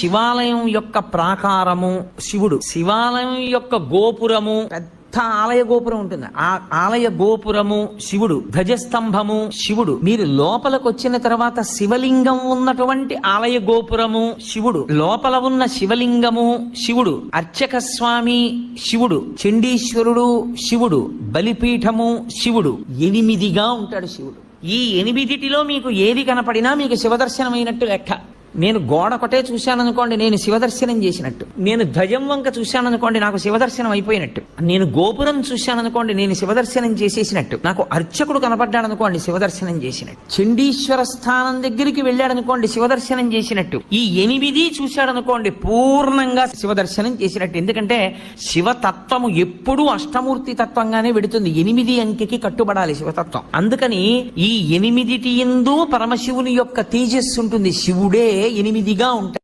శివాలయం యొక్క ప్రాకారము శివుడు, శివాలయం యొక్క గోపురము ఆలయ గోపురం ఉంటుంది, ఆ ఆలయ గోపురము శివుడు, ధ్వజస్తంభము శివుడు. మీరు లోపలికి వచ్చిన తర్వాత శివలింగం ఉన్నటువంటి ఆలయ గోపురము శివుడు, లోపల ఉన్న శివలింగము శివుడు, అర్చక స్వామి శివుడు, చండీశ్వరుడు శివుడు, బలిపీఠము శివుడు. 8గా ఉంటాడు శివుడు. ఈ 8లో మీకు ఏది కనపడినా మీకు శివదర్శనమైనట్టు లెక్క. నేను గోడ ఒకటే చూశాననుకోండి, నేను శివదర్శనం చేసినట్టు. నేను ధ్వజం వంక చూశాననుకోండి, నాకు శివదర్శనం అయిపోయినట్టు. నేను గోపురం చూశాననుకోండి, నేను శివదర్శనం చేసేసినట్టు. నాకు అర్చకుడు కనపడ్డాడనుకోండి, శివదర్శనం చేసినట్టు. చండీశ్వర స్థానం దగ్గరికి వెళ్ళాడనుకోండి, శివదర్శనం చేసినట్టు. ఈ 8 చూశాడనుకోండి, పూర్ణంగా శివదర్శనం చేసినట్టు. ఎందుకంటే శివతత్వము ఎప్పుడూ అష్టమూర్తి తత్వంగానే వెడుతుంది, 8 అంకెకి కట్టుబడాలి శివతత్వం. అందుకని ఈ 8 యందు పరమశివుని యొక్క తేజస్సు ఉంటుంది. శివుడే 8గా ఉంటాడు.